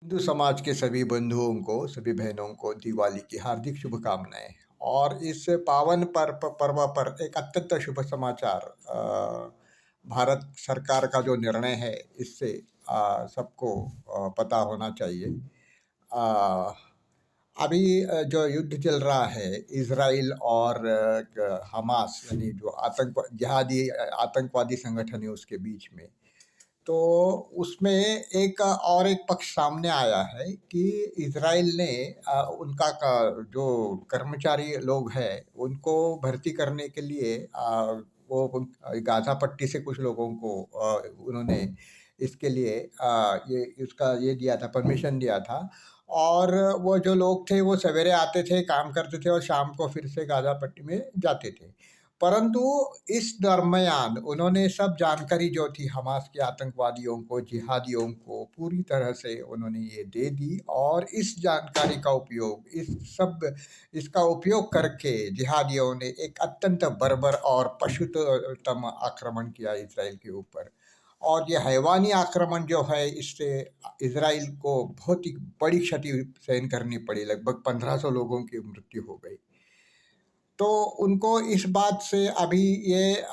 हिंदू समाज के सभी बंधुओं को, सभी बहनों को दिवाली की हार्दिक शुभकामनाएँ। और इस पावन पर्व पर एक अत्यंत शुभ समाचार भारत सरकार का जो निर्णय है, इससे सबको पता होना चाहिए। अ, अभी जो युद्ध चल रहा है इज़राइल और हमास यानी जो आतंकवादी संगठन है उसके बीच में। तो उसमें एक पक्ष सामने आया है कि इज़राइल ने उनका जो कर्मचारी लोग हैं उनको भर्ती करने के लिए गाज़ा पट्टी से कुछ लोगों को उन्होंने इसके लिए ये इसका ये दिया था, परमिशन दिया था। और वो जो लोग थे वो सवेरे आते थे, काम करते थे और शाम को फिर से गाज़ा पट्टी में जाते थे। परंतु इस दरमियान उन्होंने सब जानकारी जो थी हमास के आतंकवादियों को, जिहादियों को पूरी तरह से उन्होंने ये दे दी। और इस जानकारी का उपयोग इसका उपयोग करके जिहादियों ने एक अत्यंत बर्बर और पशुतम आक्रमण किया इज़राइल के ऊपर। और ये हैवानी आक्रमण जो है, इससे इज़राइल को बहुत ही बड़ी क्षति सहन करनी पड़ी, लगभग 1500 लोगों की मृत्यु हो गई। तो उनको इस बात से अभी ये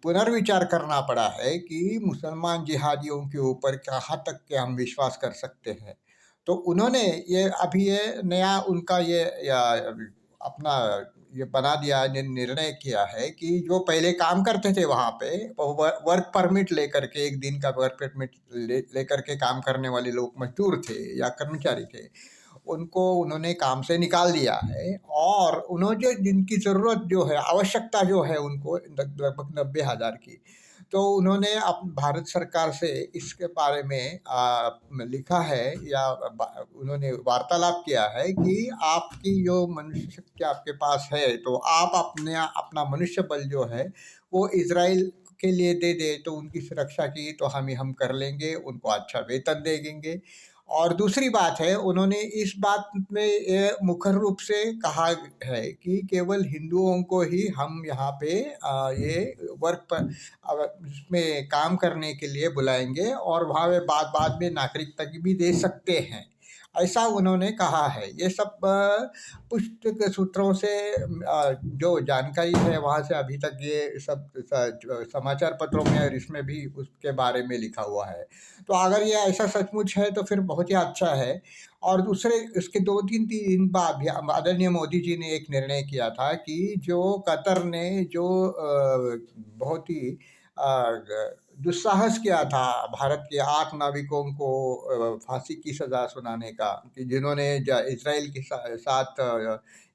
पुनर्विचार करना पड़ा है कि मुसलमान जिहादियों के ऊपर कहाँ तक के हम विश्वास कर सकते हैं। तो उन्होंने ये अभी ये नया उनका ये अपना ये बना दिया, निर्णय किया है कि जो पहले काम करते थे वहाँ पे, वो वर्क परमिट लेकर के, एक दिन का वर्क परमिट लेकर के काम करने वाले लोग मजदूर थे या कर्मचारी थे, उनको उन्होंने काम से निकाल दिया है। और उन्होंने जिनकी ज़रूरत जो है, आवश्यकता जो है उनको लगभग 90,000 की, तो उन्होंने भारत सरकार से इसके बारे में लिखा है या उन्होंने वार्तालाप किया है कि आपकी जो मनुष्य शक्ति आपके पास है, तो आप अपना मनुष्य बल जो है वो इसराइल के लिए दे दे, तो उनकी सुरक्षा की तो हम कर लेंगे, उनको अच्छा वेतन दे देंगे। और दूसरी बात है, उन्होंने इस बात में ये मुखर रूप से कहा है कि केवल हिंदुओं को ही हम यहाँ पे ये वर्क पर इसमें काम करने के लिए बुलाएंगे और वहाँ वे बाद बाद में नागरिकता की भी दे सकते हैं, ऐसा उन्होंने कहा है। ये सब पुष्ट सूत्रों से जो जानकारी है वहाँ से अभी तक ये सब समाचार पत्रों में और इसमें भी उसके बारे में लिखा हुआ है। तो अगर ये ऐसा सचमुच है तो फिर बहुत ही अच्छा है। और दूसरे इसके 2-3 दिन बाद भी आदरणीय मोदी जी ने एक निर्णय किया था कि जो कतर ने जो बहुत ही दुस्साहस किया था भारत के 8 नाविकों को फांसी की सज़ा सुनाने का, कि जिन्होंने इसराइल के साथ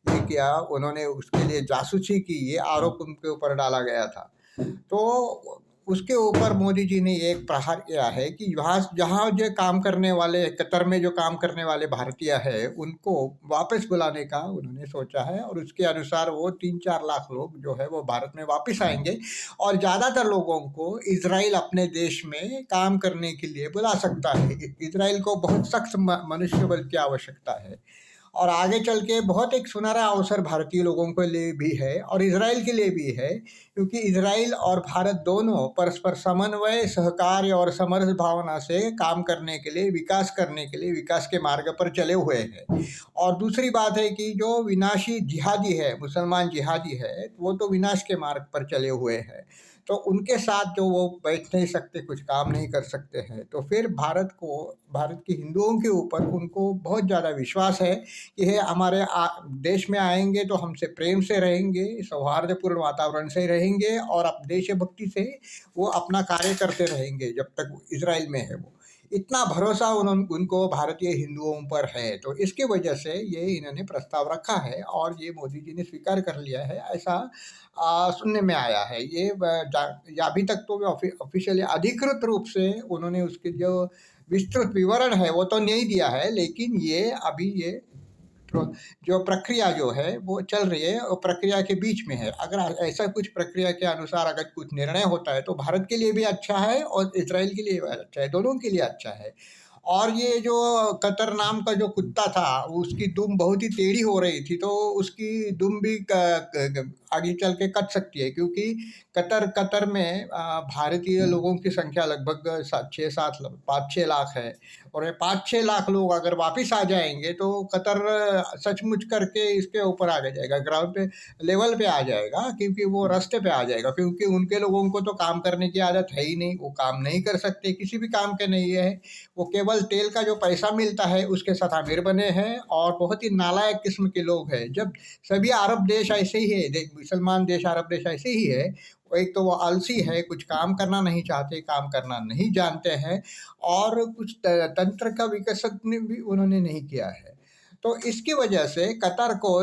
ये किया, उन्होंने उसके लिए जासूसी की, ये आरोप उनके ऊपर डाला गया था। तो उसके ऊपर मोदी जी ने ये एक प्रहार किया है कि वहाँ जहाँ जो काम करने वाले, कतर में जो काम करने वाले भारतीय हैं, उनको वापस बुलाने का उन्होंने सोचा है। और उसके अनुसार वो 3-4 लाख लोग जो है वो भारत में वापस आएंगे और ज़्यादातर लोगों को इज़राइल अपने देश में काम करने के लिए बुला सकता है। इज़राइल को बहुत सख्त मनुष्य बल की आवश्यकता है और आगे चल के बहुत एक सुनहरा अवसर भारतीय लोगों के लिए भी है और इज़राइल के लिए भी है, क्योंकि इज़राइल और भारत दोनों परस्पर समन्वय, सहकार्य और समर्थ भावना से काम करने के लिए, विकास करने के लिए, विकास के मार्ग पर चले हुए हैं। और दूसरी बात है कि जो विनाशी जिहादी है, मुसलमान जिहादी है, वो तो विनाश के मार्ग पर चले हुए हैं। तो उनके साथ जो वो बैठ नहीं सकते, कुछ काम नहीं कर सकते हैं, तो फिर भारत के हिंदुओं के ऊपर उनको बहुत ज़्यादा विश्वास है कि ये हमारे देश में आएंगे तो हमसे प्रेम से रहेंगे, सौहार्दपूर्ण वातावरण से रहेंगे और देशभक्ति से वो अपना कार्य करते रहेंगे जब तक इज़राइल में है वो। इतना भरोसा उनको भारतीय हिंदुओं पर है, तो इसकी वजह से ये इन्होंने प्रस्ताव रखा है और ये मोदी जी ने स्वीकार कर लिया है, ऐसा सुनने में आया है। ये अभी तक तो ऑफिशियली अधिकृत रूप से उन्होंने उसके जो विस्तृत विवरण है वो तो नहीं दिया है, लेकिन ये अभी ये जो प्रक्रिया जो है वो चल रही है और प्रक्रिया के बीच में है। अगर ऐसा कुछ प्रक्रिया के अनुसार अगर कुछ निर्णय होता है तो भारत के लिए भी अच्छा है और इज़राइल के लिए भी अच्छा है, दोनों के लिए अच्छा है। और ये जो कतर नाम का जो कुत्ता था, उसकी दुम बहुत ही टेढ़ी हो रही थी, तो उसकी दुम भी आगे चल के कट सकती है, क्योंकि कतर कतर में भारतीय लोगों की संख्या लगभग 6-7 5-6 लाख है। और ये 5-6 लाख लोग अगर वापिस आ जाएंगे तो कतर सचमुच करके इसके ऊपर आ जाएगा, ग्राउंड पे लेवल पे आ जाएगा, क्योंकि वो रास्ते पे आ जाएगा, क्योंकि उनके लोगों को तो काम करने की आदत है ही नहीं, वो काम नहीं कर सकते, किसी भी काम के नहीं है। वो केवल तेल का जो पैसा मिलता है उसके साथ अमीर बने हैं, और बहुत ही नालायक किस्म के लोग हैं। जब सभी अरब देश ऐसे ही है, मुसलमान देश अरब देश ऐसे ही है। एक तो वो आलसी है, कुछ काम करना नहीं चाहते, काम करना नहीं जानते हैं, और कुछ तंत्र का विकसित भी उन्होंने नहीं किया है। तो इसकी वजह से कतर को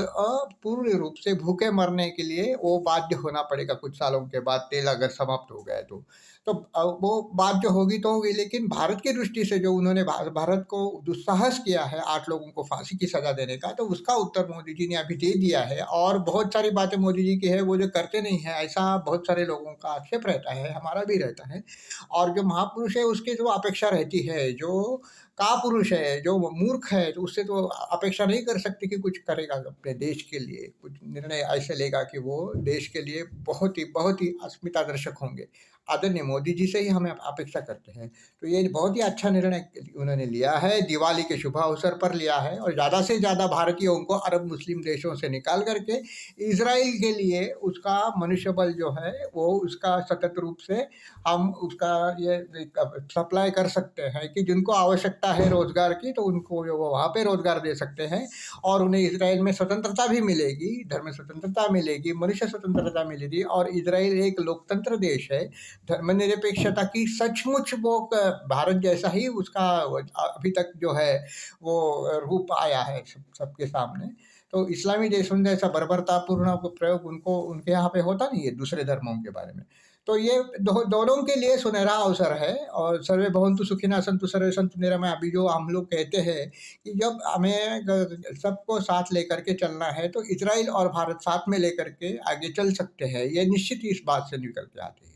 पूर्ण रूप से भूखे मरने के लिए वो बाध्य होना पड़ेगा कुछ सालों के बाद, तेल अगर समाप्त हो गए तो। तो वो बात जो होगी तो होगी, लेकिन भारत की दृष्टि से जो उन्होंने भारत को दुस्साहस किया है 8 लोगों को फांसी की सजा देने का, तो उसका उत्तर मोदी जी ने अभी दे दिया है। और बहुत सारी बातें मोदी जी की है वो जो करते नहीं है, ऐसा बहुत सारे लोगों का आक्षेप रहता है, हमारा भी रहता है। और जो महापुरुष है उसकी जो अपेक्षा रहती है, जो कापुरुष है, जो मूर्ख है, तो उससे तो अपेक्षा नहीं कर सकते कि कुछ करेगा अपने देश के लिए, कुछ निर्णय ऐसे लेगा कि वो देश के लिए बहुत ही अस्मितादर्शक होंगे। आदरणीय मोदी जी से ही हमें अपेक्षा करते हैं। तो ये बहुत ही अच्छा निर्णय उन्होंने लिया है, दिवाली के शुभ अवसर पर लिया है, और ज़्यादा से ज़्यादा भारतीयों को अरब मुस्लिम देशों से निकाल करके इज़राइल के लिए उसका मनुष्य बल जो है वो उसका सतत रूप से हम उसका ये सप्लाई कर सकते हैं, कि जिनको आवश्यकता है रोज़गार की, तो उनको जो वो वहाँ पे रोज़गार दे सकते हैं, और उन्हें इज़राइल में स्वतंत्रता भी मिलेगी, धर्म स्वतंत्रता मिलेगी, मनुष्य स्वतंत्रता मिलेगी। और इज़राइल एक लोकतंत्र देश है, धर्मनिरपेक्षता की सचमुच वो भारत जैसा ही उसका अभी तक जो है वो रूप आया है सबके सामने। तो इस्लामी देशों में जैसा बर्बरतापूर्ण प्रयोग उनको उनके यहाँ पे होता नहीं है दूसरे धर्मों के बारे में। तो ये दोनों के लिए सुनहरा अवसर है। और सर्वे भवन्तु सुखिनः सन्तु सर्वे सन्तु निरामया, अभी जो हम लोग कहते हैं कि जब हमें सबको साथ लेकर के चलना है, तो इजराइल और भारत साथ में लेकर के आगे चल सकते हैं, ये निश्चित ही इस बात से निकल के आते हैं।